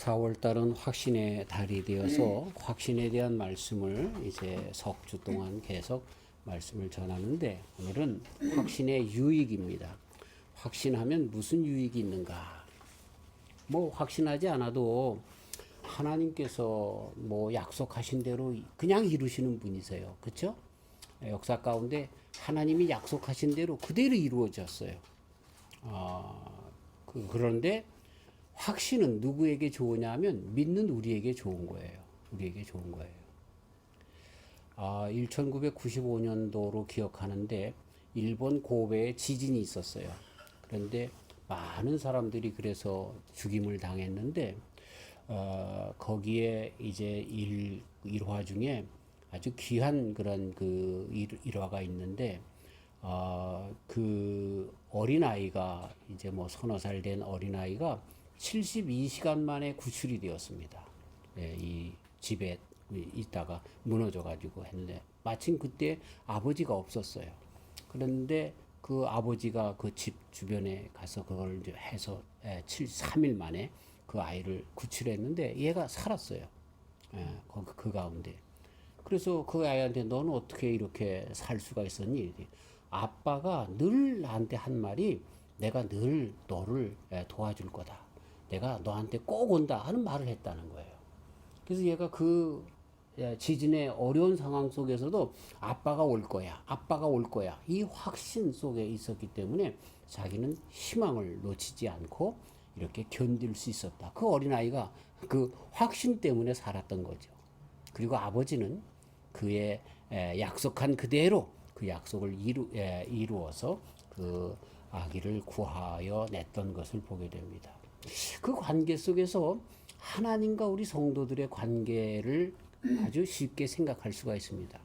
4월달은 확신의 달이 되어서 확신에 대한 말씀을 이제 석 주 동안 계속 말씀을 전하는데, 오늘은 확신의 유익입니다. 확신하면 무슨 유익이 있는가? 뭐 확신하지 않아도 하나님께서 뭐 약속하신 대로 그냥 이루시는 분이세요. 그렇죠? 역사 가운데 하나님이 약속하신 대로 그대로 이루어졌어요. 그런데 확신은 누구에게 좋으냐 하면 믿는 우리에게 좋은 거예요. 우리에게 좋은 거예요. 1995년도로 기억하는데 일본 고베에 지진이 있었어요. 그런데 많은 사람들이 그래서 죽임을 당했는데, 거기에 이제 일화 중에 아주 귀한 그런 그 일화가 있는데, 그 어린아이가 이제 뭐 서너 살 된 어린아이가 72시간 만에 구출이 되었습니다. 예, 이 집에 있다가 무너져 가지고 했는데, 마침 그때 아버지가 없었어요. 그런데 그 아버지가 그 집 주변에 가서 그걸 이제 해서 3일 만에 그 아이를 구출했는데 얘가 살았어요. 그 가운데. 그래서 그 아이한테 너는 어떻게 이렇게 살 수가 있었니? 아빠가 늘 나한테 한 말이, 내가 늘 너를 도와줄 거다. 내가 너한테 꼭 온다 하는 말을 했다는 거예요. 그래서 얘가 그 지진의 어려운 상황 속에서도 아빠가 올 거야, 아빠가 올 거야, 이 확신 속에 있었기 때문에 자기는 희망을 놓치지 않고 이렇게 견딜 수 있었다. 그 어린아이가 그 확신 때문에 살았던 거죠. 그리고 아버지는 그의 약속한 그대로 그 약속을 이루어서 그 아기를 구하여 냈던 것을 보게 됩니다. 그 관계 속에서 하나님과 우리 성도들의 관계를 아주 쉽게 생각할 수가 있습니다.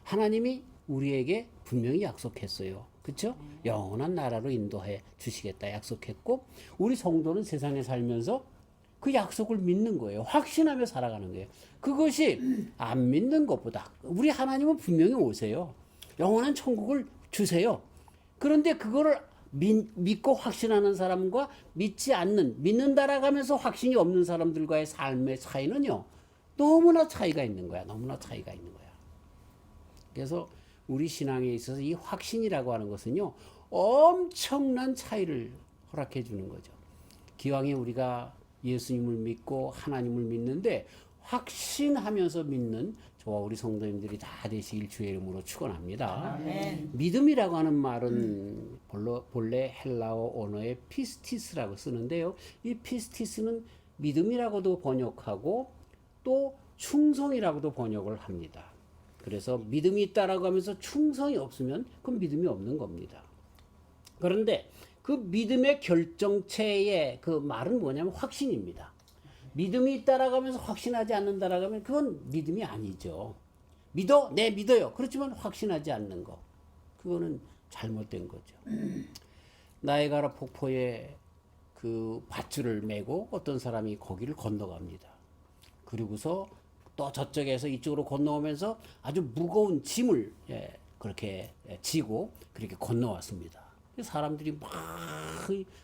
하나님이 우리에게 분명히 약속했어요. 그렇죠? 영원한 나라로 인도해 주시겠다 약속했고, 우리 성도는 세상에 살면서 그 약속을 믿는 거예요. 확신하며 살아가는 거예요. 그것이 안 믿는 것보다, 우리 하나님은 분명히 오세요. 영원한 천국을 주세요. 그런데 그거를 믿고 확신하는 사람과 믿지 않는, 믿는다라고 하면서 확신이 없는 사람들과의 삶의 차이는요, 너무나 차이가 있는 거야. 너무나 차이가 있는 거야. 그래서 우리 신앙에 있어서 이 확신이라고 하는 것은요, 엄청난 차이를 허락해 주는 거죠. 기왕에 우리가 예수님을 믿고 하나님을 믿는데 확신하면서 믿는 저와 우리 성도님들이 다 되시길 주의 이름으로 축원합니다. 아멘. 믿음이라고 하는 말은 본래 헬라어 언어의 피스티스라고 쓰는데요. 이 피스티스는 믿음이라고도 번역하고 또 충성이라고도 번역을 합니다. 그래서 믿음이 있다라고 하면서 충성이 없으면 그건 믿음이 없는 겁니다. 그런데 그 믿음의 결정체의 그 말은 뭐냐면 확신입니다. 믿음이 있다라고 하면서 확신하지 않는다라고 하면 그건 믿음이 아니죠. 믿어? 네, 믿어요. 그렇지만 확신하지 않는 거, 그거는 잘못된 거죠. 나이아가라 폭포에 그 밧줄을 메고 어떤 사람이 거기를 건너갑니다. 그리고서 또 저쪽에서 이쪽으로 건너오면서 아주 무거운 짐을 그렇게 지고 그렇게 건너왔습니다. 사람들이 막,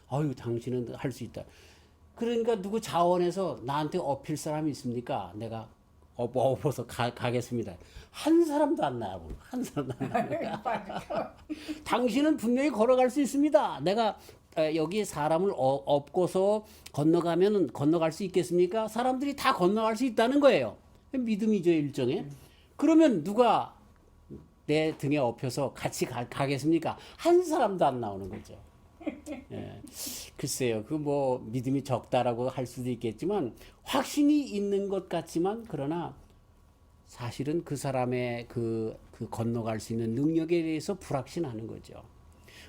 아유, 당신은 할 수 있다. 그러니까 누구 자원에서 나한테 어필 사람이 있습니까? 내가 업어서 가겠습니다. 한 사람도 안 나와요. 한 사람도 안 나와요. 당신은 분명히 걸어갈 수 있습니다. 내가 여기 사람을 업고서 건너가면 건너갈 수 있겠습니까? 사람들이 다 건너갈 수 있다는 거예요. 믿음이죠, 일종의. 그러면 누가 내 등에 업혀서 같이 가겠습니까? 한 사람도 안 나오는 거죠. 예. 글쎄요, 그 뭐 믿음이 적다라고 할 수도 있겠지만 확신이 있는 것 같지만, 그러나 사실은 그 사람의 그 건너갈 수 있는 능력에 대해서 불확신하는 거죠.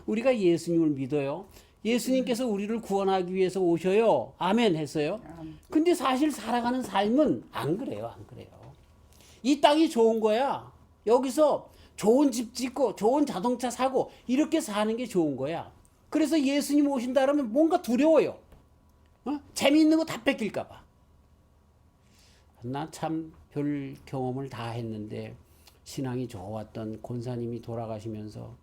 우리가 예수님을 믿어요. 예수님께서 우리를 구원하기 위해서 오셔요. 아멘 했어요. 근데 사실 살아가는 삶은 안 그래요. 안 그래요. 이 땅이 좋은 거야. 여기서 좋은 집 짓고 좋은 자동차 사고 이렇게 사는 게 좋은 거야. 그래서 예수님 오신다 그러면 뭔가 두려워요. 재미있는 거 다 뺏길까 봐. 나 참 별 경험을 다 했는데 신앙이 좋았던 권사님이 돌아가시면서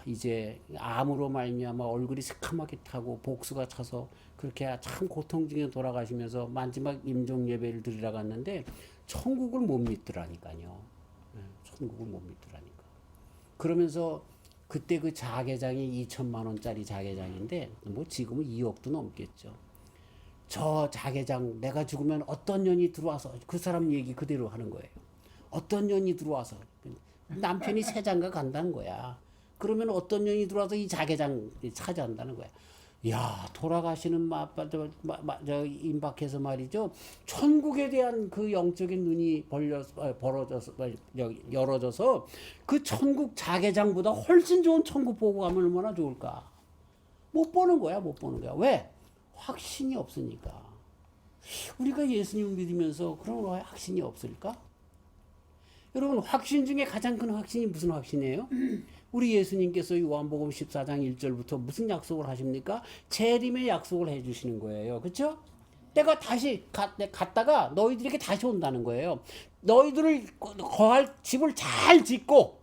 이제 암으로 말미암아 얼굴이 새카맣게 타고 복수가 차서 그렇게 참 고통 중에 돌아가시면서 마지막 임종 예배를 드리러 갔는데 천국을 못 믿더라니까요. 천국을 못 믿더라니까. 그러면서 그때 그 자개장이 2천만 원짜리 자개장인데 뭐 지금은 2억도 넘겠죠. 저 자개장 내가 죽으면 어떤 년이 들어와서 그 사람 얘기 그대로 하는 거예요. 어떤 년이 들어와서 남편이 새 장가 간다는 거야. 그러면 어떤 년이 들어와서 이 자개장 차지한다는 거야. 야, 돌아가시는 임박해서 말이죠. 천국에 대한 그 영적인 눈이 열어져서 그 천국 자개장보다 훨씬 좋은 천국 보고 가면 얼마나 좋을까. 못 보는 거야, 못 보는 거야. 왜? 확신이 없으니까. 우리가 예수님 믿으면서 그런 확신이 없을까? 여러분, 확신 중에 가장 큰 확신이 무슨 확신이에요? 우리 예수님께서 요한복음 14장 1절부터 무슨 약속을 하십니까? 재림의 약속을 해주시는 거예요. 그렇죠? 내가 다시 갔다가 너희들에게 다시 온다는 거예요. 너희들을 거할 집을 잘 짓고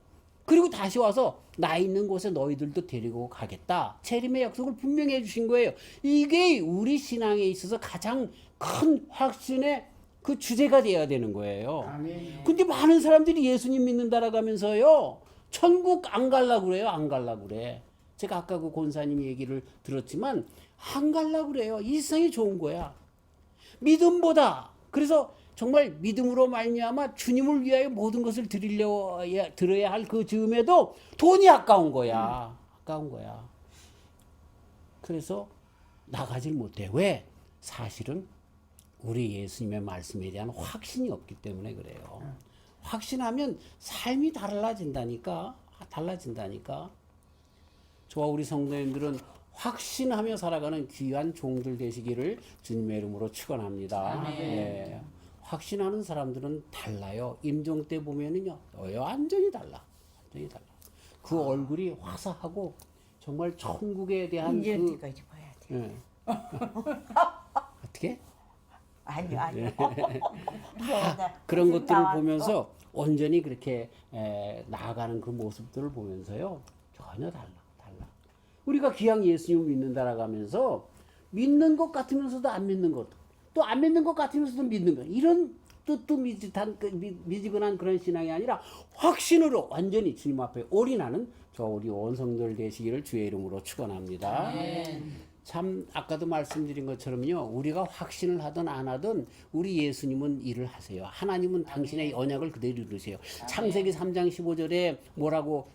그리고 다시 와서 나 있는 곳에 너희들도 데리고 가겠다. 재림의 약속을 분명히 해주신 거예요. 이게 우리 신앙에 있어서 가장 큰 확신의 그 주제가 되어야 되는 거예요. 아멘. 근데 많은 사람들이 예수님 믿는다라고 하면서요. 천국 안 갈라 그래요. 안 갈라 그래. 제가 아까 그 권사님 얘기를 들었지만 안 갈라 그래요. 이 세상이 좋은 거야. 믿음보다. 그래서 정말 믿음으로 말미암아 주님을 위하여 모든 것을 들어야 할 그 즈음에도 돈이 아까운 거야. 아까운 거야. 그래서 나가질 못해. 왜? 사실은 우리 예수님의 말씀에 대한 확신이 없기 때문에 그래요. 확신하면 삶이 달라진다니까. 달라진다니까. 저와 우리 성도님들은 확신하며 살아가는 귀한 종들 되시기를 주님의 이름으로 축원합니다. 네. 확신하는 사람들은 달라요. 임종 때 보면은요, 완전히 달라. 완전히 달라. 그 얼굴이 화사하고 정말 천국에 대한 그 때까지 봐야 돼. 네. 어떻게? 아니요. 그런 것들을 보면서 온전히 그렇게 나아가는 그 모습들을 보면서요, 전혀 달라. 우리가 기왕 예수님을 믿는다라고 하면서 믿는 것 같으면서도 안 믿는 것, 또 안 믿는 것 같으면서도 믿는 것, 이런 뜻도 미지근한 그런 신앙이 아니라 확신으로 완전히 주님 앞에 올인하는 저 우리 원성들 되시기를 주의 이름으로 축원합니다. 참 아까도 말씀드린 것처럼요, 우리가 확신을 하든 안 하든 우리 예수님은 일을 하세요. 하나님은 당신의 언약을 그대로 이루세요. 창세기 3장 15절에 뭐라고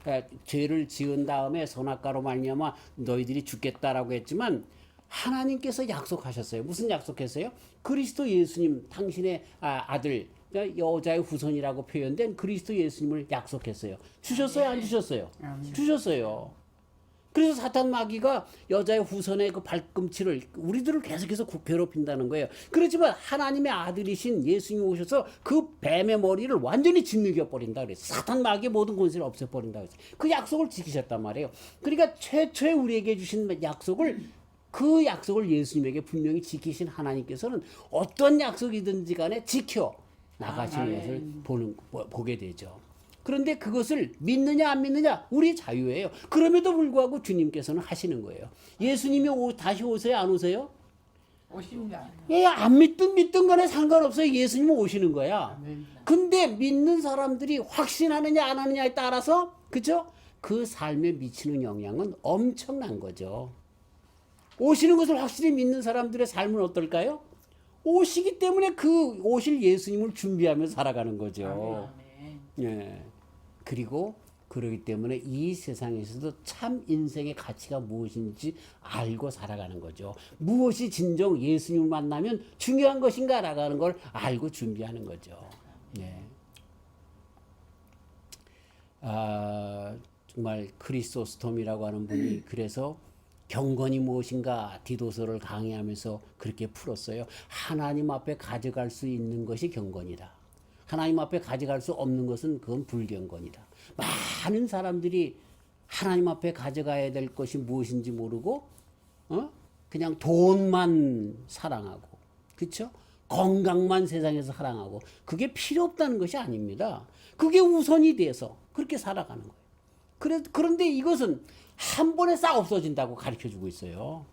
죄를 지은 다음에 선악과로 말미암아 너희들이 죽겠다라고 했지만 하나님께서 약속하셨어요. 무슨 약속했어요? 그리스도 예수님, 당신의 아들, 여자의 후손이라고 표현된 그리스도 예수님을 약속했어요. 주셨어요? 안 주셨어요? 주셨어요. 그래서 사탄 마귀가 여자의 후손의 그 발꿈치를 우리들을 계속해서 괴롭힌다는 거예요. 그렇지만 하나님의 아들이신 예수님이 오셔서 그 뱀의 머리를 완전히 짓누겨 버린다 그랬어요. 사탄 마귀의 모든 권세를 없애버린다 그랬어요. 그 약속을 지키셨단 말이에요. 그러니까 최초에 우리에게 주신 약속을, 그 약속을 예수님에게 분명히 지키신 하나님께서는 어떤 약속이든지 간에 지켜 나가시는 것을 보게 되죠. 그런데 그것을 믿느냐 안 믿느냐 우리 자유예요. 그럼에도 불구하고 주님께서는 하시는 거예요. 예수님이 다시 오세요 안 오세요? 오십니다. 예, 안 믿든 간에 상관없어요. 예수님은 오시는 거야. 근데 믿는 사람들이 확신하느냐 안 하느냐에 따라서, 그죠? 그 삶에 미치는 영향은 엄청난 거죠. 오시는 것을 확실히 믿는 사람들의 삶은 어떨까요? 오시기 때문에 그 오실 예수님을 준비하면서 살아가는 거죠. 예. 그리고 그러기 때문에 이 세상에서도 참 인생의 가치가 무엇인지 알고 살아가는 거죠. 무엇이 진정 예수님을 만나면 중요한 것인가라고 하는 걸 알고 준비하는 거죠. 네. 정말 크리소스톰이라고 하는 분이 그래서 경건이 무엇인가 디도서를 강의하면서 그렇게 풀었어요. 하나님 앞에 가져갈 수 있는 것이 경건이다. 하나님 앞에 가져갈 수 없는 것은 그건 불경건이다. 많은 사람들이 하나님 앞에 가져가야 될 것이 무엇인지 모르고 그냥 돈만 사랑하고, 그렇죠? 건강만 세상에서 사랑하고, 그게 필요 없다는 것이 아닙니다. 그게 우선이 돼서 그렇게 살아가는 거예요. 그런데 이것은 한 번에 싹 없어진다고 가르쳐 주고 있어요.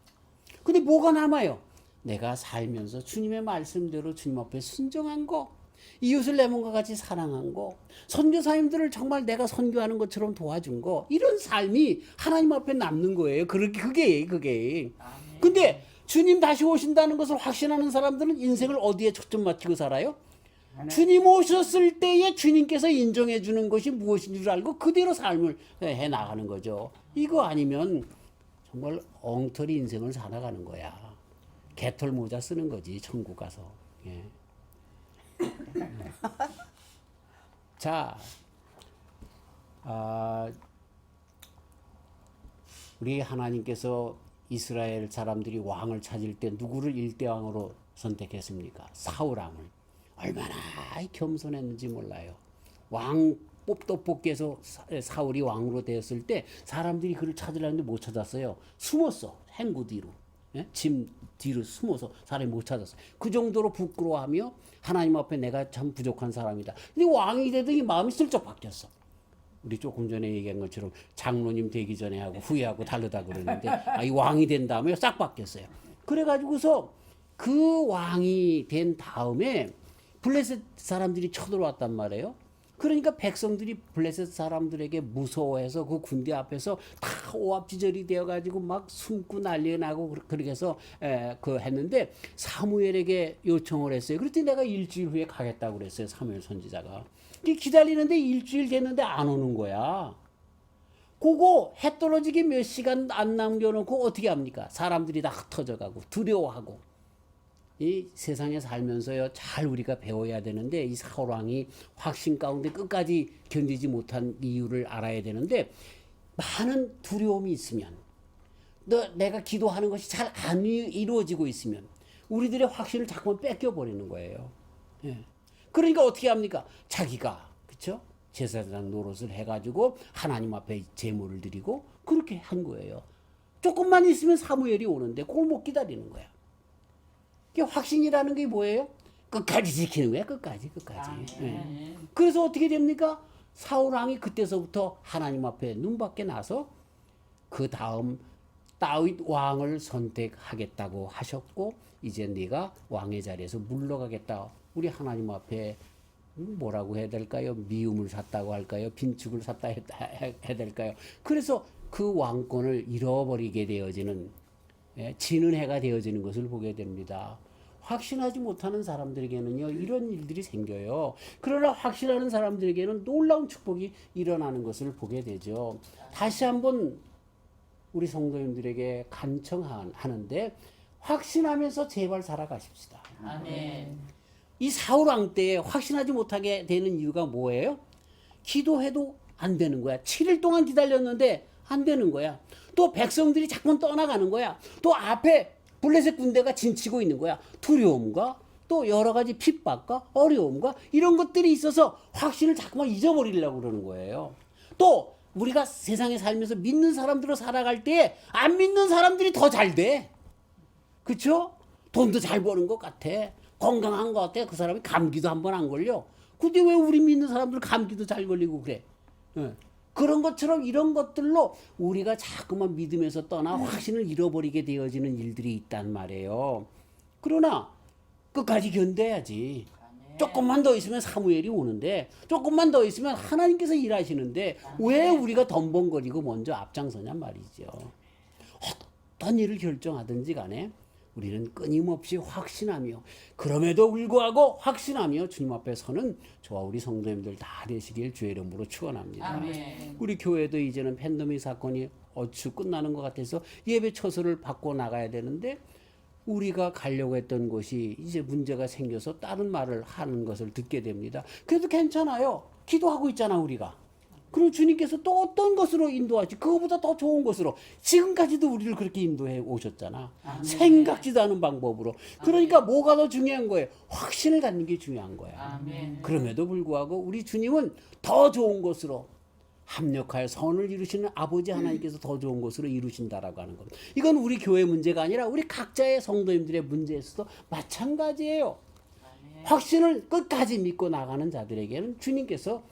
근데 뭐가 남아요? 내가 살면서 주님의 말씀대로 주님 앞에 순종한 거, 이웃을 내 몸과 같이 사랑한 거, 선교사님들을 정말 내가 선교하는 것처럼 도와준 거, 이런 삶이 하나님 앞에 남는 거예요. 그게. 근데 주님 다시 오신다는 것을 확신하는 사람들은 인생을 어디에 초점 맞추고 살아요? 주님 오셨을 때에 주님께서 인정해 주는 것이 무엇인 줄 알고 그대로 삶을 해 나가는 거죠. 이거 아니면 정말 엉터리 인생을 살아가는 거야. 개털 모자 쓰는 거지, 천국 가서. 예. 자, 우리 하나님께서 이스라엘 사람들이 왕을 찾을 때 누구를 일대왕으로 선택했습니까? 사울왕을. 얼마나 겸손했는지 몰라요. 왕 뽑도 뽑기해서 사울이 왕으로 되었을 때 사람들이 그를 찾으려는데 못 찾았어요. 숨었어. 행구 뒤로. 예? 짐 뒤로 숨어서 사람이 못 찾았어요. 그 정도로 부끄러워하며 하나님 앞에 내가 참 부족한 사람이다. 근데 왕이 되더니 마음이 슬쩍 바뀌었어. 우리 조금 전에 얘기한 것처럼 장로님 되기 전에 하고 후회하고 다르다 그러는데 이 왕이 된 다음에 싹 바뀌었어요. 그래가지고서 그 왕이 된 다음에 블레셋 사람들이 쳐들어왔단 말이에요. 그러니까 백성들이 블레셋 사람들에게 무서워해서 그 군대 앞에서 다 오합지졸이 되어가지고 막 숨고 난리 나고 그렇게 해서 했는데 사무엘에게 요청을 했어요. 그랬더니 내가 일주일 후에 가겠다고 그랬어요. 사무엘 선지자가. 기다리는데 일주일 됐는데 안 오는 거야. 그거 해 떨어지기 몇 시간 안 남겨놓고 어떻게 합니까? 사람들이 다 흩어져가고 두려워하고. 이 세상에 살면서요 잘 우리가 배워야 되는데 이 사울왕이 확신 가운데 끝까지 견디지 못한 이유를 알아야 되는데 많은 두려움이 있으면 내가 기도하는 것이 잘 안 이루어지고 있으면 우리들의 확신을 자꾸만 뺏겨버리는 거예요. 예. 그러니까 어떻게 합니까? 자기가 그렇죠? 제사장 노릇을 해가지고 하나님 앞에 제물을 드리고 그렇게 한 거예요. 조금만 있으면 사무엘이 오는데 그걸 못 기다리는 거야. 확신이라는 게 뭐예요? 끝까지 지키는 거야. 끝까지. 예. 그래서 어떻게 됩니까? 사울왕이 그때서부터 하나님 앞에 눈밖에 나서 그 다음 다윗 왕을 선택하겠다고 하셨고 이제 네가 왕의 자리에서 물러가겠다. 우리 하나님 앞에 뭐라고 해야 될까요? 미움을 샀다고 할까요? 빈축을 샀다 해야 될까요? 그래서 그 왕권을 잃어버리게 되어지는 지는 해가 되어지는 것을 보게 됩니다. 확신하지 못하는 사람들에게는요 이런 일들이 생겨요. 그러나 확신하는 사람들에게는 놀라운 축복이 일어나는 것을 보게 되죠. 다시 한번 우리 성도님들에게 간청하는데 확신하면서 제발 살아가십시다. 아멘. 이 사울왕 때 확신하지 못하게 되는 이유가 뭐예요? 기도해도 안 되는 거야. 7일 동안 기다렸는데 안 되는 거야. 또 백성들이 자꾸 떠나가는 거야. 또 앞에 블레셋 군대가 진치고 있는 거야. 두려움과 또 여러 가지 핍박과 어려움과 이런 것들이 있어서 확신을 자꾸만 잊어버리려고 그러는 거예요. 또 우리가 세상에 살면서 믿는 사람들로 살아갈 때 안 믿는 사람들이 더 잘 돼. 그렇죠? 돈도 잘 버는 것 같아. 건강한 것 같아. 그 사람이 감기도 한 번 안 걸려. 근데 왜 우리 믿는 사람들 감기도 잘 걸리고 그래? 예. 그런 것처럼 이런 것들로 우리가 자꾸만 믿음에서 떠나 확신을 잃어버리게 되어지는 일들이 있단 말이에요. 그러나 끝까지 견뎌야지. 조금만 더 있으면 사무엘이 오는데 조금만 더 있으면 하나님께서 일하시는데 왜 우리가 덤벙거리고 먼저 앞장서냔 말이죠. 어떤 일을 결정하든지 간에 우리는 끊임없이 확신하며 그럼에도 불구하고 확신하며 주님 앞에 서는 저와 우리 성도님들 다 되시길 주의 이름으로 축원합니다. 아멘. 우리 교회도 이제는 팬데믹 사건이 얼추 끝나는 것 같아서 예배 처소를 바꿔 나가야 되는데 우리가 가려고 했던 곳이 이제 문제가 생겨서 다른 말을 하는 것을 듣게 됩니다. 그래도 괜찮아요. 기도하고 있잖아 우리가. 그리고 주님께서 또 어떤 것으로 인도하지? 그거보다 더 좋은 것으로. 지금까지도 우리를 그렇게 인도해 오셨잖아. 아멘. 생각지도 않은 방법으로. 그러니까 뭐가 더 중요한 거예요? 확신을 갖는 게 중요한 거야. 아멘. 그럼에도 불구하고 우리 주님은 더 좋은 것으로 합력하여 선을 이루시는 아버지 하나님께서 더 좋은 것으로 이루신다라고 하는 겁니다. 이건 우리 교회 문제가 아니라 우리 각자의 성도님들의 문제에서도 마찬가지예요. 아멘. 확신을 끝까지 믿고 나가는 자들에게는 주님께서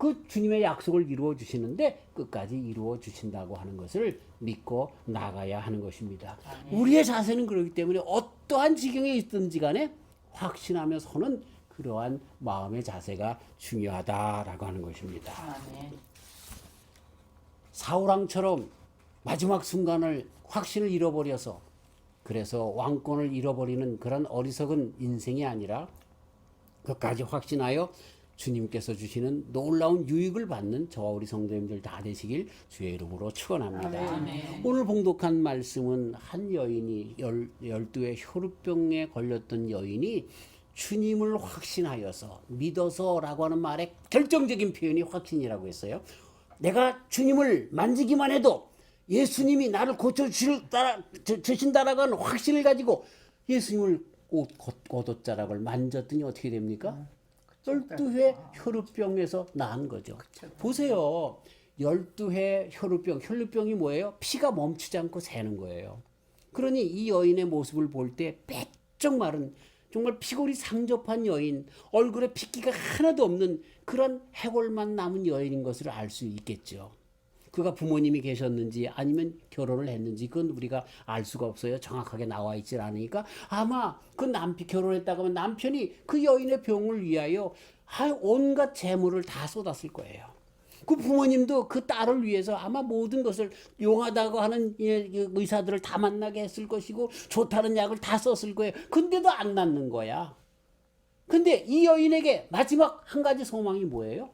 그 주님의 약속을 이루어 주시는데 끝까지 이루어 주신다고 하는 것을 믿고 나가야 하는 것입니다. 우리의 자세는 그렇기 때문에 어떠한 지경에 있든지 간에 확신하며 서는 그러한 마음의 자세가 중요하다라고 하는 것입니다. 아멘. 사울왕처럼 마지막 순간을 확신을 잃어버려서 그래서 왕권을 잃어버리는 그런 어리석은 인생이 아니라 끝까지 확신하여 주님께서 주시는 놀라운 유익을 받는 저와 우리 성도님들 다 되시길 주의 이름으로 축원합니다. 아멘. 오늘 봉독한 말씀은 한 여인이 12의 혈루병에 걸렸던 여인이 주님을 확신하여서 믿어서라고 하는 말의 결정적인 표현이 확신이라고 했어요. 내가 주님을 만지기만 해도 예수님이 나를 고쳐주신다라고 하는 확신을 가지고 예수님을 겉옷자락을 만졌더니 어떻게 됩니까? 12회 혈루병에서 나은 거죠. 보세요. 12회 혈루병이 뭐예요? 피가 멈추지 않고 새는 거예요. 그러니 이 여인의 모습을 볼 때 빼쩍 마른 정말 피골이 상접한 여인, 얼굴에 핏기가 하나도 없는 그런 해골만 남은 여인인 것을 알 수 있겠죠. 그가 부모님이 계셨는지 아니면 결혼을 했는지 그건 우리가 알 수가 없어요. 정확하게 나와 있질 않으니까 아마 그 결혼했다고 하면 남편이 그 여인의 병을 위하여 온갖 재물을 다 쏟았을 거예요. 그 부모님도 그 딸을 위해서 아마 모든 것을 용하다고 하는 의사들을 다 만나게 했을 것이고 좋다는 약을 다 썼을 거예요. 근데도 안 낫는 거야. 근데 이 여인에게 마지막 한 가지 소망이 뭐예요?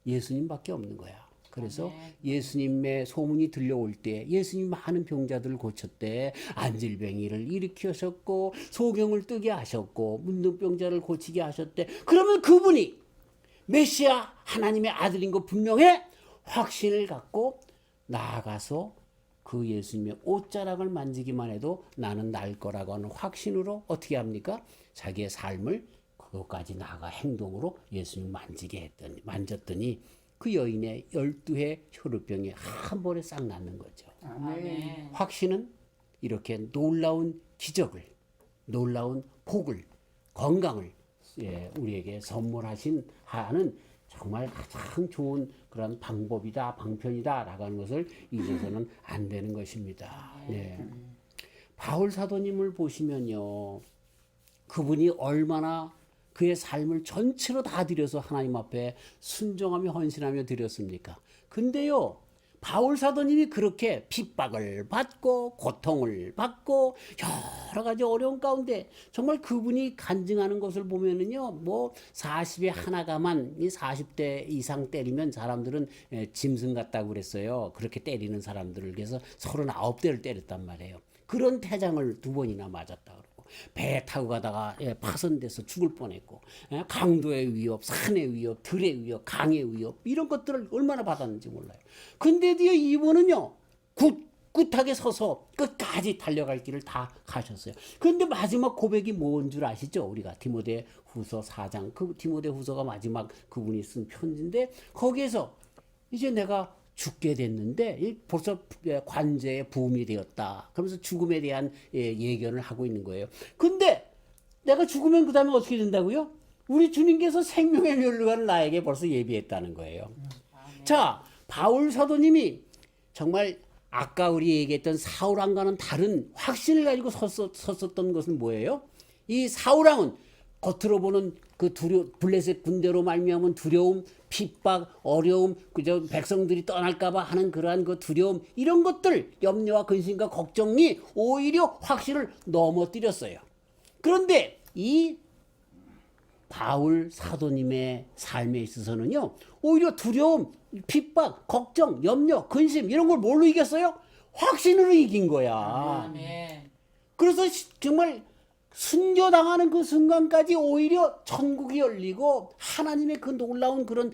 예수님밖에 없는 거야. 그래서 예수님의 소문이 들려올 때 예수님 많은 병자들을 고쳤대. 안질병이를 일으키셨고 소경을 뜨게 하셨고 문둥병자를 고치게 하셨대. 그러면 그분이 메시아 하나님의 아들인 거 분명해. 확신을 갖고 나아가서 그 예수님의 옷자락을 만지기만 해도 나는 날 거라고 하는 확신으로 어떻게 합니까? 자기의 삶을 그것까지 나아가 행동으로 예수님 만졌더니 그 여인의 12회 혈루병이 한 번에 싹 낫는 거죠. 아멘. 확신은 이렇게 놀라운 기적을, 놀라운 복을, 건강을 우리에게 선물하신 하는 정말 가장 좋은 그런 방법이다, 방편이다라고 하는 것을 잊어서는 안 되는 것입니다. 네. 바울 사도님을 보시면요, 그분이 얼마나 그의 삶을 전체로 다 드려서 하나님 앞에 순종하며 헌신하며 드렸습니까? 근데요, 바울 사도님이 그렇게 핍박을 받고 고통을 받고 여러 가지 어려운 가운데 정말 그분이 간증하는 것을 보면은요, 뭐 40에 하나가만 이 40대 이상 때리면 사람들은 짐승 같다고 그랬어요. 그렇게 때리는 사람들을 위해서 39대를 때렸단 말이에요. 그런 태장을 2번이나 맞았다 그러고 배 타고 가다가 파손돼서 죽을 뻔했고 강도의 위협, 산의 위협, 들의 위협, 강의 위협 이런 것들을 얼마나 받았는지 몰라요. 근데도요 이분은요 꿋꿋하게 서서 끝까지 달려갈 길을 다 가셨어요. 그런데 마지막 고백이 뭔 줄 아시죠? 우리가 디모데 후서 4장 그 디모데 후서가 마지막 그분이 쓴 편지인데 거기에서 이제 내가 죽게 됐는데 벌써 관제의 부음이 되었다. 그러면서 죽음에 대한 예견을 하고 있는 거예요. 근데 내가 죽으면 그 다음에 어떻게 된다고요? 우리 주님께서 생명의 멸류관을 나에게 벌써 예비했다는 거예요. 자, 바울 사도님이 정말 아까 우리 얘기했던 사울왕과는 다른 확신을 가지고 섰었던 것은 뭐예요? 이 사울왕은 겉으로 보는 그 블레셋 군대로 말미암은 두려움, 핍박, 어려움, 그저 백성들이 떠날까봐 하는 그러한 그 두려움 이런 것들, 염려와 근심과 걱정이 오히려 확신을 넘어뜨렸어요. 그런데 이 바울 사도님의 삶에 있어서는요, 오히려 두려움, 핍박, 걱정, 염려, 근심 이런 걸 뭘로 이겼어요? 확신으로 이긴 거야. 아멘. 그래서 정말 순교당하는 그 순간까지 오히려 천국이 열리고 하나님의 그 놀라운 그런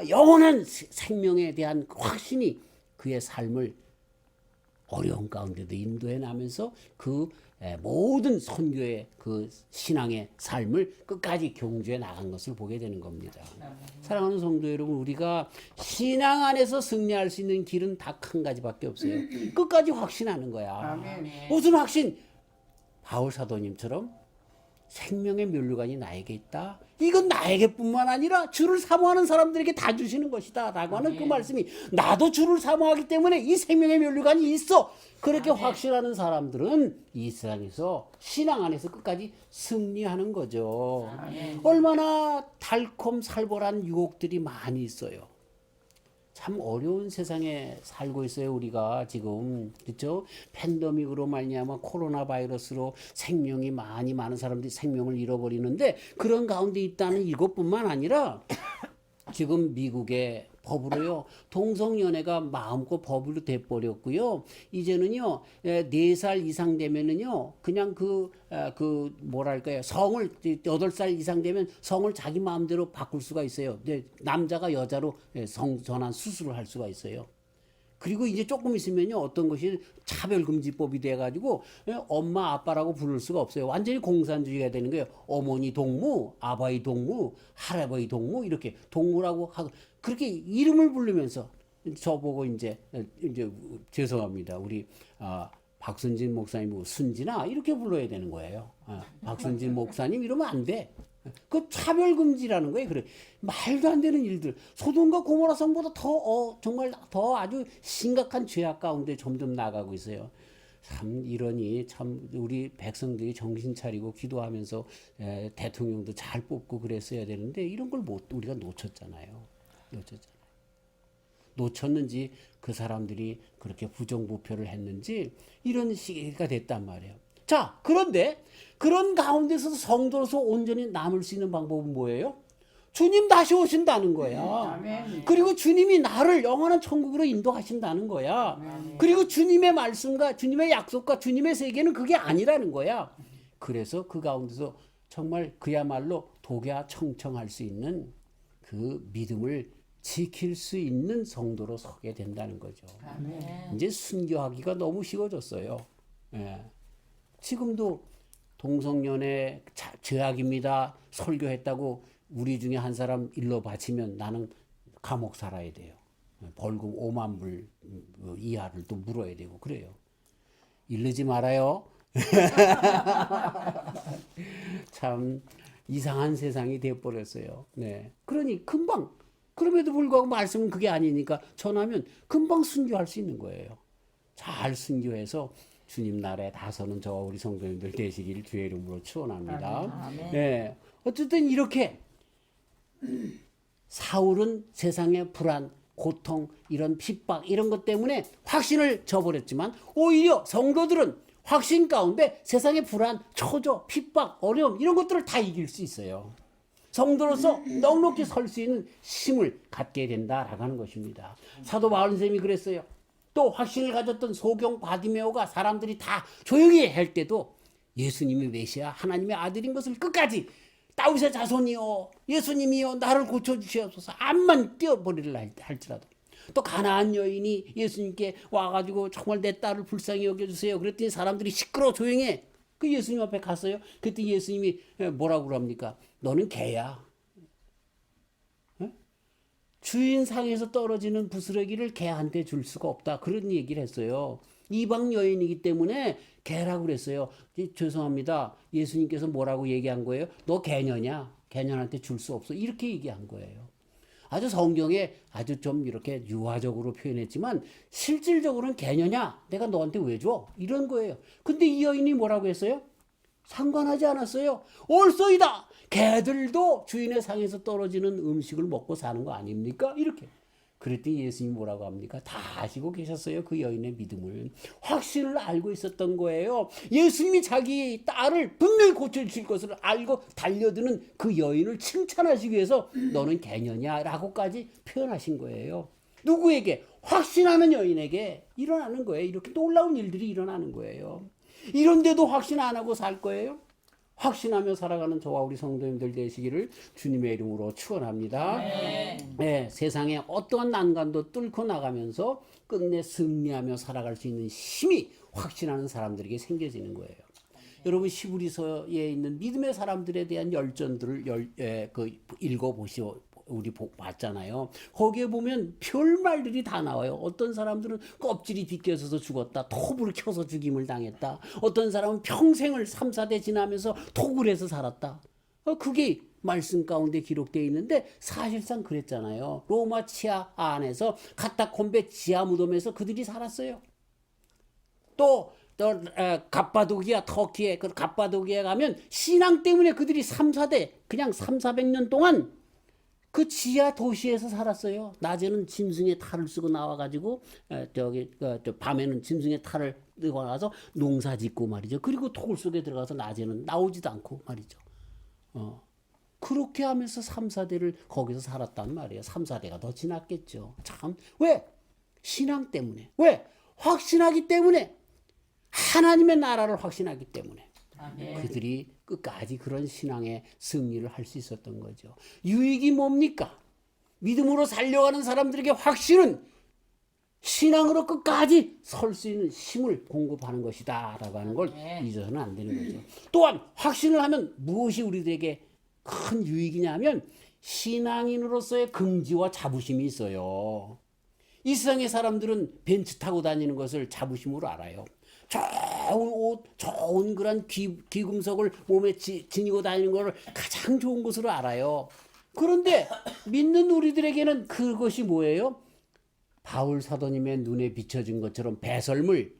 영원한 생명에 대한 확신이 그의 삶을 어려운 가운데도 인도해 나면서 그 모든 선교의 그 신앙의 삶을 끝까지 경주해 나간 것을 보게 되는 겁니다. 사랑하는 성도 여러분, 우리가 신앙 안에서 승리할 수 있는 길은 딱 한 가지밖에 없어요. 끝까지 확신하는 거야. 아멘. 무슨 확신? 바울 사도님처럼 생명의 면류관이 나에게 있다. 이건 나에게뿐만 아니라 주를 사모하는 사람들에게 다 주시는 것이다 라고 하는 그 말씀이, 나도 주를 사모하기 때문에 이 생명의 면류관이 있어. 그렇게 확신하는 사람들은 이 세상에서 신앙 안에서 끝까지 승리하는 거죠. 얼마나 달콤 살벌한 유혹들이 많이 있어요. 참 어려운 세상에 살고 있어요. 우리가 지금, 그렇죠? 팬데믹으로 말미암아 코로나 바이러스로 생명이 많은 사람들이 생명을 잃어버리는데, 그런 가운데 있다는 이것뿐만 아니라 지금 미국의 법으로요, 동성연애가 마음껏 법으로 돼버렸고요. 이제는요, 4살 이상 되면은요, 그냥 뭐랄까요, 성을, 8살 이상 되면 성을 자기 마음대로 바꿀 수가 있어요. 남자가 여자로 성 전환 수술을 할 수가 있어요. 그리고 이제 조금 있으면요, 어떤 것이 차별금지법이 돼가지고 엄마 아빠라고 부를 수가 없어요. 완전히 공산주의가 되는 거예요. 어머니 동무, 아바이 동무, 할아버지 동무, 이렇게 동무라고 하고, 그렇게 이름을 부르면서 저보고 이제 죄송합니다. 우리 박순진 목사님 순진아 이렇게 불러야 되는 거예요. 박순진 목사님 이러면 안 돼. 그 차별금지라는 거예요. 그래, 말도 안 되는 일들, 소돔과 고모라 성보다 정말 더 아주 심각한 죄악 가운데 점점 나가고 있어요. 참 이러니 참 우리 백성들이 정신 차리고 기도하면서 대통령도 잘 뽑고 그랬어야 되는데, 이런 걸 우리가 놓쳤잖아요. 놓쳤는지 그 사람들이 그렇게 부정부패를 했는지 이런 시기가 됐단 말이에요. 자, 그런데 그런 가운데서 성도로서 온전히 남을 수 있는 방법은 뭐예요? 주님 다시 오신다는 거야. 그리고 주님이 나를 영원한 천국으로 인도하신다는 거야. 그리고 주님의 말씀과 주님의 약속과 주님의 세계는 그게 아니라는 거야. 그래서 그 가운데서 정말 그야말로 독야청청할 수 있는 그 믿음을 지킬 수 있는 성도로 서게 된다는 거죠. 이제 순교하기가 너무 쉬워졌어요. 지금도 동성연애 죄악입니다 설교했다고 우리 중에 한 사람 일러 바치면 나는 감옥 살아야 돼요. 벌금 5만 불 이하를 또 물어야 되고 그래요. 이르지 말아요. 참 이상한 세상이 되어버렸어요. 네. 그러니 금방, 그럼에도 불구하고 말씀은 그게 아니니까 전하면 금방 순교할 수 있는 거예요. 잘 순교해서 주님 나라에 다서는 저와 우리 성도님들 되시길 주의 이름으로 축원합니다. 네. 어쨌든 이렇게 사울은 세상의 불안, 고통, 이런 핍박 이런 것 때문에 확신을 저버렸지만, 오히려 성도들은 확신 가운데 세상의 불안, 초조, 핍박, 어려움 이런 것들을 다 이길 수 있어요. 성도로서 넉넉히 설 수 있는 힘을 갖게 된다라고 하는 것입니다. 사도 바울 선생님이 그랬어요. 또 확신을 가졌던 소경 바디메오가 사람들이 다 조용히 할 때도 예수님이 메시아 하나님의 아들인 것을 끝까지 다윗의 자손이요 예수님이요 나를 고쳐주시옵소서 암만 뛰어버리려 할지라도, 또 가나안 여인이 예수님께 와가지고 정말 내 딸을 불쌍히 여겨주세요 그랬더니 사람들이 시끄러워 조용해. 그 예수님 앞에 갔어요. 그랬더니 예수님이 뭐라고 그럽니까? 너는 개야. 주인상에서 떨어지는 부스러기를 개한테 줄 수가 없다. 그런 얘기를 했어요. 이방 여인이기 때문에 개라고 그랬어요. 죄송합니다. 예수님께서 뭐라고 얘기한 거예요? 너 개녀냐? 개년한테 줄 수 없어. 이렇게 얘기한 거예요. 아주 성경에 아주 좀 이렇게 유화적으로 표현했지만 실질적으로는 개녀냐? 내가 너한테 왜 줘? 이런 거예요. 근데 이 여인이 뭐라고 했어요? 상관하지 않았어요. 옳소이다. 개들도 주인의 상에서 떨어지는 음식을 먹고 사는 거 아닙니까? 이렇게. 그랬더니 예수님이 뭐라고 합니까? 다 아시고 계셨어요. 그 여인의 믿음을. 확신을 알고 있었던 거예요. 예수님이 자기 딸을 분명히 고쳐주실 것을 알고 달려드는 그 여인을 칭찬하시기 위해서 너는 개녀냐? 라고까지 표현하신 거예요. 누구에게? 확신하는 여인에게 일어나는 거예요. 이렇게 놀라운 일들이 일어나는 거예요. 이런데도 확신 안 하고 살 거예요? 확신하며 살아가는 저와 우리 성도님들 되시기를 주님의 이름으로 축원합니다. 네, 세상에 어떠한 난관도 뚫고 나가면서 끝내 승리하며 살아갈 수 있는 힘이 확신하는 사람들에게 생겨지는 거예요. 여러분 시브리서에 있는 믿음의 사람들에 대한 열전들을 읽어보시오. 우리 봤잖아요. 거기에 보면 별말들이 다 나와요. 어떤 사람들은 껍질이 비껴서서 죽었다. 톱을 켜서 죽임을 당했다. 어떤 사람은 평생을 3, 4대 지나면서 톡을 해서 살았다. 그게 말씀 가운데 기록되어 있는데 사실상 그랬잖아요. 로마 치하 안에서 카타콤베 지하 무덤에서 그들이 살았어요. 또 갑바도기아 터키에 그 갑바도기아에 가면 신앙 때문에 그들이 3, 4대 그냥 3, 400년 동안 그 지하 도시에서 살았어요. 낮에는 짐승의 탈을 쓰고 나와가지고 밤에는 짐승의 탈을 쓰고 나와서 농사 짓고 말이죠. 그리고 토굴 속에 들어가서 낮에는 나오지도 않고 말이죠. 그렇게 하면서 3, 4대를 거기서 살았단 말이에요. 3, 4대가 더 지났겠죠. 참 왜? 신앙 때문에. 왜? 확신하기 때문에. 하나님의 나라를 확신하기 때문에. 아멘. 그들이 끝까지 그런 신앙의 승리를 할 수 있었던 거죠. 유익이 뭡니까? 믿음으로 살려가는 사람들에게 확신은 신앙으로 끝까지 설 수 있는 힘을 공급하는 것이다 라고 하는 걸 잊어서는 안 되는 거죠. 또한 확신을 하면 무엇이 우리들에게 큰 유익이냐면 신앙인으로서의 긍지와 자부심이 있어요. 이 세상의 사람들은 벤츠 타고 다니는 것을 자부심으로 알아요. 좋은 옷, 좋은 그런 귀금속을 몸에 지니고 다니는 것을 가장 좋은 것으로 알아요. 그런데 믿는 우리들에게는 그것이 뭐예요? 바울 사도님의 눈에 비춰진 것처럼 배설물,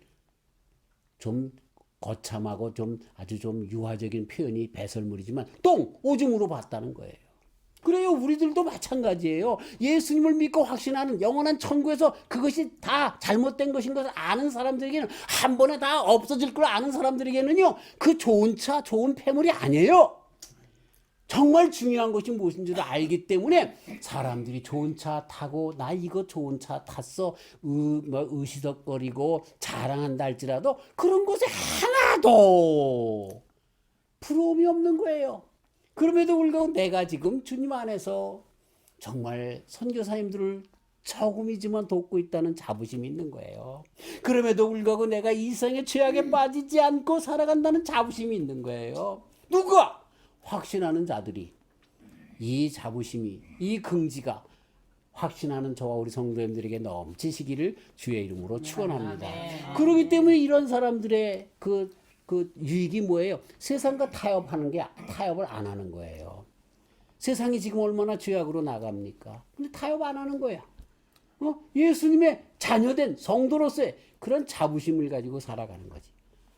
좀 거참하고 좀 아주 좀 유화적인 표현이 배설물이지만 똥, 오줌으로 봤다는 거예요. 그래요. 우리들도 마찬가지예요. 예수님을 믿고 확신하는 영원한 천국에서 그것이 다 잘못된 것인 것을 아는 사람들에게는 한 번에 다 없어질 걸 아는 사람들에게는요. 그 좋은 차, 좋은 폐물이 아니에요. 정말 중요한 것이 무엇인지도 알기 때문에 사람들이 좋은 차 타고 나 이거 좋은 차 탔어 의시덕거리고 자랑한다 할지라도 그런 것에 하나도 부러움이 없는 거예요. 그럼에도 불구하고 내가 지금 주님 안에서 정말 선교사님들을 조금이지만 돕고 있다는 자부심이 있는 거예요. 그럼에도 불구하고 내가 이 세상의 죄악에 빠지지 않고 살아간다는 자부심이 있는 거예요. 누가? 확신하는 자들이 이 자부심이 이 긍지가 확신하는 저와 우리 성도님들에게 넘치시기를 주의 이름으로 축원합니다. 그렇기 때문에 이런 사람들의 그 유익이 뭐예요? 세상과 타협을 안 하는 거예요. 세상이 지금 얼마나 죄악으로 나갑니까? 근데 타협 안 하는 거야. 예수님의 자녀된 성도로서의 그런 자부심을 가지고 살아가는 거지.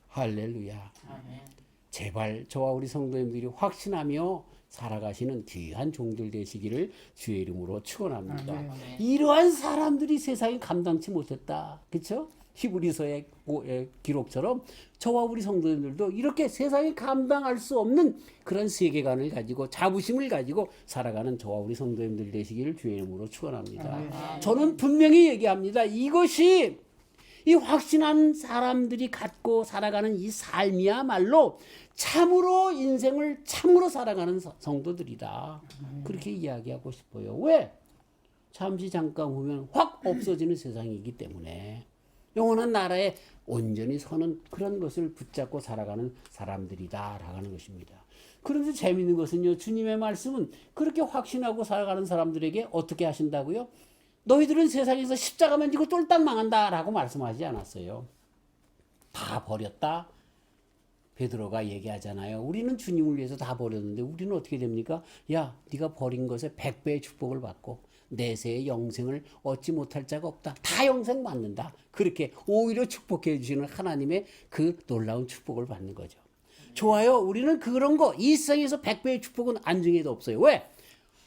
할렐루야. 아멘. 제발 저와 우리 성도님들이 확신하며 살아가시는 귀한 종들 되시기를 주의 이름으로 축원합니다. 이러한 사람들이 세상이 감당치 못했다. 그렇죠? 히브리서의 기록처럼 저와 우리 성도님들도 이렇게 세상이 감당할 수 없는 그런 세계관을 가지고 자부심을 가지고 살아가는 저와 우리 성도님들 되시기를 주의 이름으로 축원합니다. 저는 분명히 얘기합니다. 이것이 이 확신한 사람들이 갖고 살아가는 이 삶이야말로 참으로 인생을 참으로 살아가는 성도들이다. 그렇게 이야기하고 싶어요. 왜? 잠시 잠깐 보면 확 없어지는 세상이기 때문에 영원한 나라에 온전히 서는 그런 것을 붙잡고 살아가는 사람들이다라고 하는 것입니다. 그런데 재미있는 것은요. 주님의 말씀은 그렇게 확신하고 살아가는 사람들에게 어떻게 하신다고요? 너희들은 세상에서 십자가만 지고 쫄딱 망한다라고 말씀하지 않았어요. 다 버렸다. 베드로가 얘기하잖아요. 우리는 주님을 위해서 다 버렸는데 우리는 어떻게 됩니까? 야, 네가 버린 것에 100배의 축복을 받고 내세의 영생을 얻지 못할 자가 없다. 다 영생 받는다. 그렇게 오히려 축복해 주시는 하나님의 그 놀라운 축복을 받는 거죠. 좋아요. 우리는 그런 거 이 세상에서 100배의 축복은 안중에도 없어요. 왜?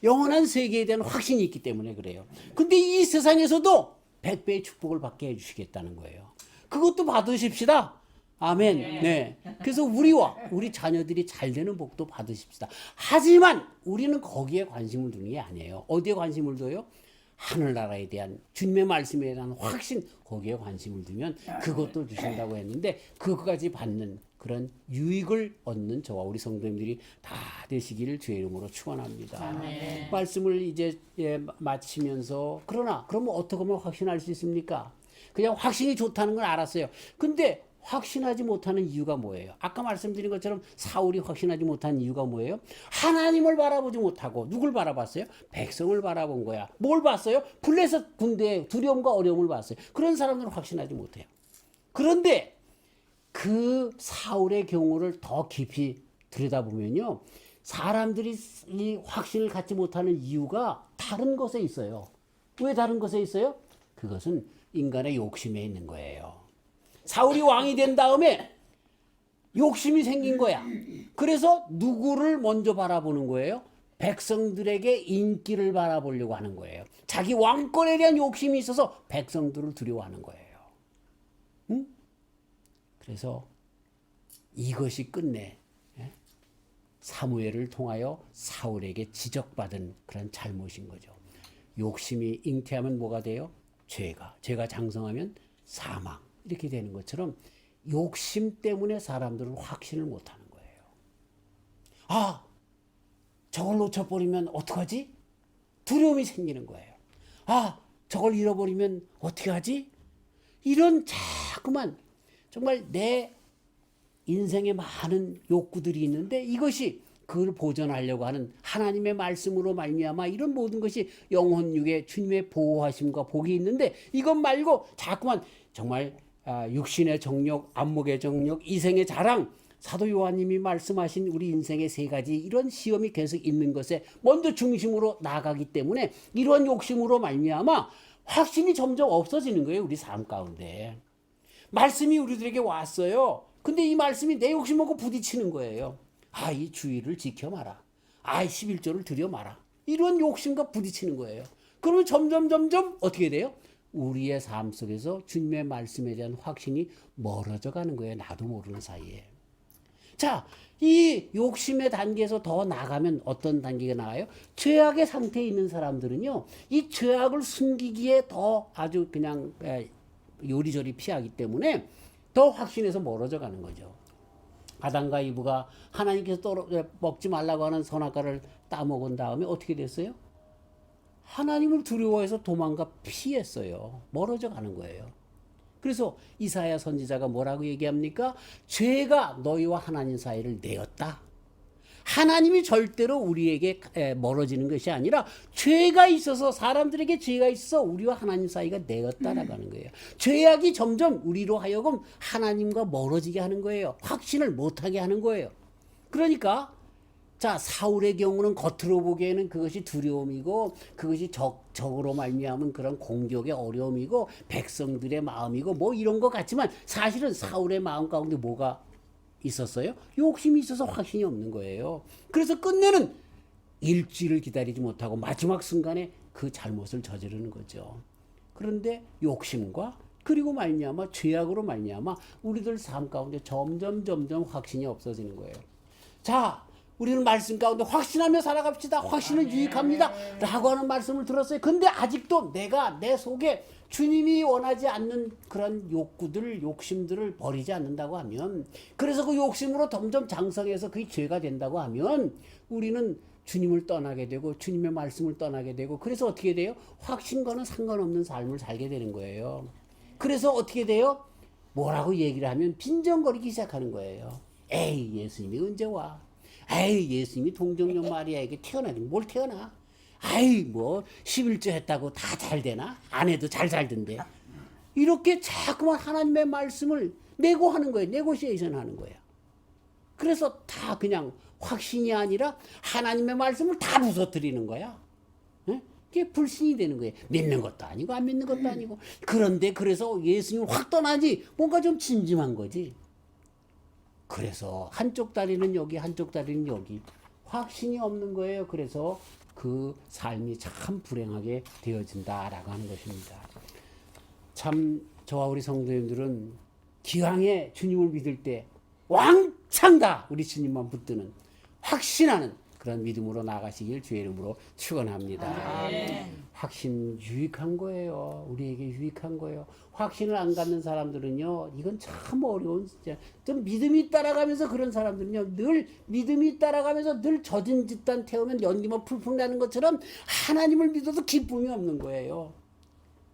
영원한 세계에 대한 확신이 있기 때문에 그래요. 근데 이 세상에서도 100배의 축복을 받게 해주시겠다는 거예요. 그것도 받으십시다. 아멘. 네. 그래서 우리와 우리 자녀들이 잘 되는 복도 받으십시다. 하지만 우리는 거기에 관심을 두는 게 아니에요. 어디에 관심을 둬요? 하늘나라에 대한 주님의 말씀에 대한 확신, 거기에 관심을 두면 그것도 주신다고 했는데 그것까지 받는 그런 유익을 얻는 저와 우리 성도님들이 다 되시기를 주의 이름으로 축원합니다. 말씀을 이제 마치면서 그러면 어떻게 하면 확신할 수 있습니까? 그냥 확신이 좋다는 걸 알았어요. 근데 확신하지 못하는 이유가 뭐예요? 아까 말씀드린 것처럼 사울이 확신하지 못한 이유가 뭐예요? 하나님을 바라보지 못하고 누굴 바라봤어요? 백성을 바라본 거야. 뭘 봤어요? 블레셋 군대의 두려움과 어려움을 봤어요. 그런 사람들은 확신하지 못해요. 그런데 그 사울의 경우를 더 깊이 들여다보면요. 사람들이 이 확신을 갖지 못하는 이유가 다른 것에 있어요. 왜 다른 것에 있어요? 그것은 인간의 욕심에 있는 거예요. 사울이 왕이 된 다음에 욕심이 생긴 거야. 그래서 누구를 먼저 바라보는 거예요? 백성들에게 인기를 바라보려고 하는 거예요. 자기 왕권에 대한 욕심이 있어서 백성들을 두려워하는 거예요. 응? 그래서 이것이 끝내 사무엘을 통하여 사울에게 지적받은 그런 잘못인 거죠. 욕심이 잉태하면 뭐가 돼요? 죄가 장성하면 사망. 이렇게 되는 것처럼 욕심 때문에 사람들은 확신을 못하는 거예요. 아, 저걸 놓쳐버리면 어떡하지? 두려움이 생기는 거예요. 아, 저걸 잃어버리면 어떻게 하지? 이런 자꾸만 정말 내 인생에 많은 욕구들이 있는데 이것이 그걸 보존하려고 하는 하나님의 말씀으로 말미암아 이런 모든 것이 영혼육에 주님의 보호하심과 복이 있는데 이것 말고 자꾸만 정말 육신의 정욕, 안목의 정욕, 이생의 자랑, 사도 요한님이 말씀하신 우리 인생의 세 가지 이런 시험이 계속 있는 것에 먼저 중심으로 나가기 때문에 이런 욕심으로 말미암아 확신이 점점 없어지는 거예요. 우리 삶 가운데. 말씀이 우리들에게 왔어요. 근데 이 말씀이 내 욕심하고 부딪히는 거예요. 아, 이 주의를 지켜마라. 아, 11조를 드려마라. 이런 욕심과 부딪히는 거예요. 그러면 점점 어떻게 돼요? 우리의 삶 속에서 주님의 말씀에 대한 확신이 멀어져 가는 거예요. 나도 모르는 사이에. 자, 이 욕심의 단계에서 더 나가면 어떤 단계가 나와요? 죄악의 상태에 있는 사람들은요, 이 죄악을 숨기기에 더 아주 그냥 요리조리 피하기 때문에 더 확신에서 멀어져 가는 거죠. 아담과 이브가 하나님께서 먹지 말라고 하는 선악과를 따먹은 다음에 어떻게 됐어요? 하나님을 두려워해서 도망가 피했어요. 멀어져 가는 거예요. 그래서 이사야 선지자가 뭐라고 얘기합니까? 죄가 너희와 하나님 사이를 내었다. 하나님이 절대로 우리에게 멀어지는 것이 아니라 죄가 있어서 사람들에게 죄가 있어 우리와 하나님 사이가 내었다라고 하는 거예요. 죄악이 점점 우리로 하여금 하나님과 멀어지게 하는 거예요. 확신을 못하게 하는 거예요. 그러니까 자, 사울의 경우는 겉으로 보기에는 그것이 두려움이고 그것이 적으로 말미암은 그런 공격의 어려움이고 백성들의 마음이고 뭐 이런 것 같지만 사실은 사울의 마음 가운데 뭐가 있었어요? 욕심이 있어서 확신이 없는 거예요. 그래서 끝내는 일주일을 기다리지 못하고 마지막 순간에 그 잘못을 저지르는 거죠. 그런데 욕심과 그리고 말미암아 죄악으로 말미암아 우리들 삶 가운데 점점 확신이 없어지는 거예요. 자, 우리는 말씀 가운데 확신하며 살아갑시다. 확신은 유익합니다. 라고 하는 말씀을 들었어요. 근데 아직도 내가 내 속에 주님이 원하지 않는 그런 욕구들, 욕심들을 버리지 않는다고 하면, 그래서 그 욕심으로 점점 장성해서 그게 죄가 된다고 하면 우리는 주님을 떠나게 되고 주님의 말씀을 떠나게 되고 그래서 어떻게 돼요? 확신과는 상관없는 삶을 살게 되는 거예요. 그래서 어떻게 돼요? 뭐라고 얘기를 하면 빈정거리기 시작하는 거예요. 에이, 예수님이 언제 와? 에이, 예수님이 동정녀 마리아에게 태어나니 뭘 태어나? 아이, 뭐 11조 했다고 다 잘 되나? 안 해도 잘 살던데. 이렇게 자꾸만 하나님의 말씀을 내고하는 거예요. 네고시에이션 하는 거예요. 그래서 다 그냥 확신이 아니라 하나님의 말씀을 다 부서뜨리는 거야. 그게 불신이 되는 거예요. 믿는 것도 아니고 안 믿는 것도 아니고. 그런데 그래서 예수님 확 떠나지 뭔가 좀 짐짐한 거지. 그래서 한쪽 다리는 여기 한쪽 다리는 여기 확신이 없는 거예요. 그래서 그 삶이 참 불행하게 되어진다라고 하는 것입니다. 참 저와 우리 성도님들은 기왕에 주님을 믿을 때 왕창 다 우리 주님만 붙드는 확신하는 그런 믿음으로 나가시길 주의 이름으로 축원합니다. 확신 유익한 거예요. 우리에게 유익한 거예요. 확신을 안 갖는 사람들은요, 이건 참 어려운 진짜. 좀 믿음이 따라가면서 그런 사람들은요, 늘 믿음이 따라가면서 늘 젖은 집단 태우면 연기만 풀풀 나는 것처럼 하나님을 믿어도 기쁨이 없는 거예요.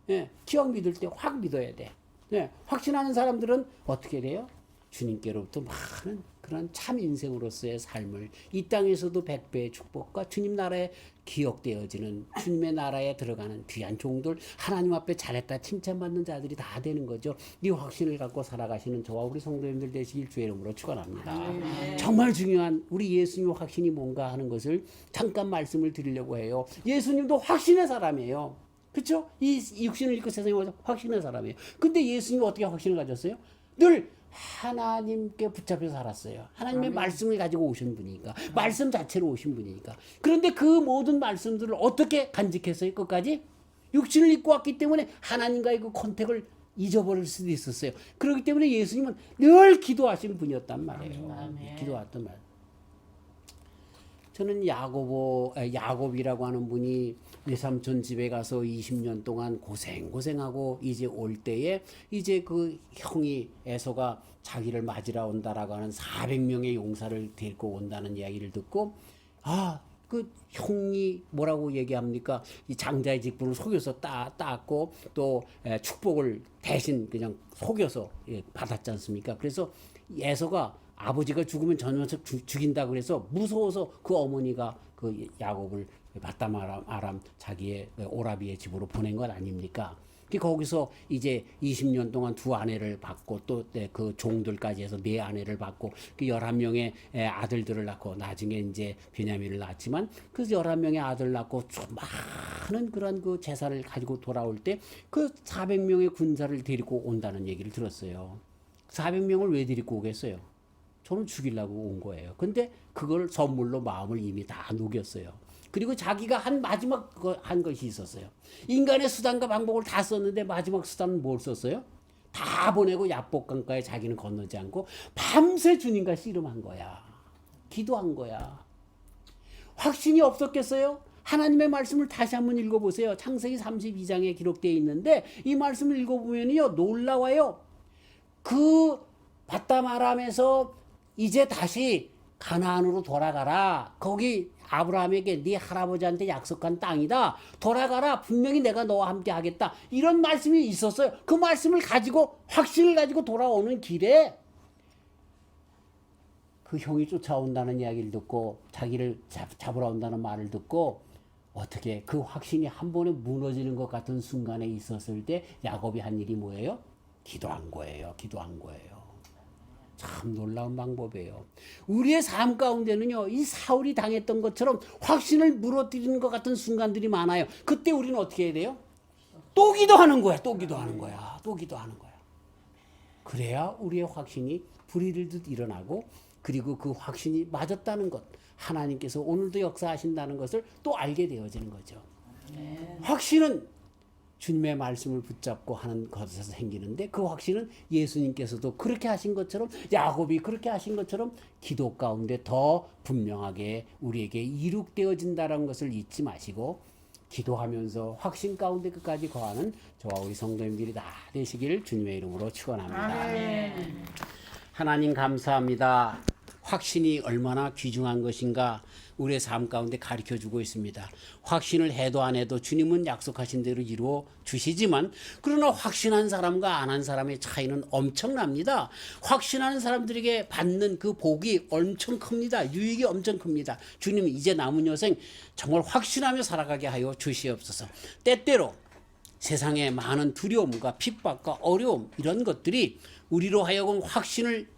예, 기왕 믿을 때 확 믿어야 돼. 네, 확신하는 사람들은 어떻게 돼요? 주님께로부터 많은 그런 참 인생으로서의 삶을 이 땅에서도 100배의 축복과 주님 나라에 기억되어지는 주님의 나라에 들어가는 귀한 종들, 하나님 앞에 잘했다 칭찬받는 자들이 다 되는 거죠. 이 확신을 갖고 살아가시는 저와 우리 성도님들 되시길 주의 이름으로 축원합니다. 정말 중요한 우리 예수님 확신이 뭔가 하는 것을 잠깐 말씀을 드리려고 해요. 예수님도 확신의 사람이에요. 그렇죠? 이 육신을 입고 세상에 와서 확신의 사람이에요. 근데 예수님이 어떻게 확신을 가졌어요? 늘 하나님께 붙잡혀 살았어요. 하나님의 말씀을 가지고 오신 분이니까. 말씀 자체로 오신 분이니까. 그런데 그 모든 말씀들을 어떻게 간직했어요? 끝까지? 육신을 입고 왔기 때문에 하나님과의 그 컨택을 잊어버릴 수도 있었어요. 그렇기 때문에 예수님은 늘 기도하신 분이었단 말이에요. 기도했단 말이에요. 저는 야곱이라고 하는 분이 외삼촌 집에 가서 20년 동안 고생하고 이제 올 때에 이제 그 형이 에서가 자기를 맞으러 온다라고 하는 400명의 용사를 데리고 온다는 이야기를 듣고 그 형이 뭐라고 얘기합니까? 이 장자의 직분을 속여서 땄고 또 축복을 대신 그냥 속여서 받았지 않습니까? 그래서 에서가 아버지가 죽으면 전원석 죽인다 그래서 무서워서 그 어머니가 그 야곱을 바담 아람 자기의 오라비의 집으로 보낸 것 아닙니까? 거기서 이제 20년 동안 두 아내를 받고 또 그 종들까지 해서 네 아내를 받고 그 11명의 아들들을 낳고 나중에 이제 베냐민을 낳았지만 그 11명의 아들 낳고 많은 그런 그 재산을 가지고 돌아올 때 그 400명의 군사를 데리고 온다는 얘기를 들었어요. 400명을 왜 데리고 오겠어요? 저는 죽이려고 온 거예요. 근데 그걸 선물로 마음을 이미 다 녹였어요. 그리고 자기가 한 것이 있었어요. 인간의 수단과 방법을 다 썼는데 마지막 수단은 뭘 썼어요? 다 보내고 야복강가에 자기는 건너지 않고 밤새 주님과 씨름한 거야. 기도한 거야. 확신이 없었겠어요? 하나님의 말씀을 다시 한번 읽어보세요. 창세기 32장에 기록되어 있는데 이 말씀을 읽어보면요 놀라워요. 그 바담 아람에서 이제 다시 가나안으로 돌아가라. 거기 아브라함에게 네 할아버지한테 약속한 땅이다. 돌아가라. 분명히 내가 너와 함께 하겠다. 이런 말씀이 있었어요. 그 말씀을 가지고 확신을 가지고 돌아오는 길에 그 형이 쫓아온다는 이야기를 듣고 자기를 잡으러 온다는 말을 듣고 어떻게 그 확신이 한 번에 무너지는 것 같은 순간에 있었을 때 야곱이 한 일이 뭐예요? 기도한 거예요. 참 놀라운 방법이에요. 우리의 삶 가운데는요, 이 사울이 당했던 것처럼 확신을 무너뜨리는 것 같은 순간들이 많아요. 그때 우리는 어떻게 해야 돼요? 또 기도하는 거야. 그래야 우리의 확신이 불이 들듯 일어나고 그리고 그 확신이 맞았다는 것, 하나님께서 오늘도 역사하신다는 것을 또 알게 되어지는 거죠. 확신은 주님의 말씀을 붙잡고 하는 것에서 생기는데 그 확신은 예수님께서도 그렇게 하신 것처럼 야곱이 그렇게 하신 것처럼 기도 가운데 더 분명하게 우리에게 이룩되어진다는 것을 잊지 마시고 기도하면서 확신 가운데 끝까지 거하는 저와 우리 성도님들이 다 되시기를 주님의 이름으로 축원합니다. 하나님 감사합니다. 확신이 얼마나 귀중한 것인가 우리의 삶 가운데 가르쳐주고 있습니다. 확신을 해도 안 해도 주님은 약속하신 대로 이루어 주시지만 그러나 확신한 사람과 안 한 사람의 차이는 엄청납니다. 확신하는 사람들에게 받는 그 복이 엄청 큽니다. 유익이 엄청 큽니다. 주님이 이제 남은 여생 정말 확신하며 살아가게 하여 주시옵소서. 때때로 세상에 많은 두려움과 핍박과 어려움 이런 것들이 우리로 하여금 확신을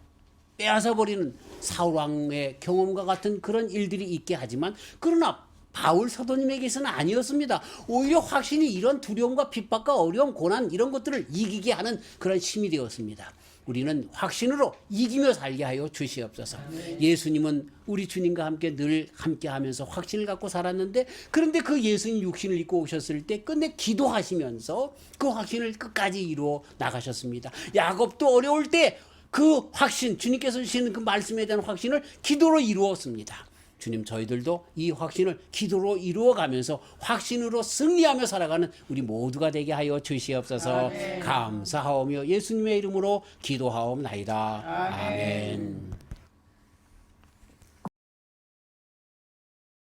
빼앗아버리는 사울왕의 경험과 같은 그런 일들이 있게 하지만 그러나 바울 사도님에게서는 아니었습니다. 오히려 확신이 이런 두려움과 핍박과 어려움, 고난 이런 것들을 이기게 하는 그런 힘이 되었습니다. 우리는 확신으로 이기며 살게 하여 주시옵소서. 예수님은 우리 주님과 함께 늘 함께하면서 확신을 갖고 살았는데 그런데 그 예수님 육신을 입고 오셨을 때 끝내 기도하시면서 그 확신을 끝까지 이루어 나가셨습니다. 야곱도 어려울 때 그 확신, 주님께서 주시는 그 말씀에 대한 확신을 기도로 이루었습니다. 주님 저희들도 이 확신을 기도로 이루어가면서 확신으로 승리하며 살아가는 우리 모두가 되게 하여 주시옵소서. 감사하오며 예수님의 이름으로 기도하옵나이다. 아멘.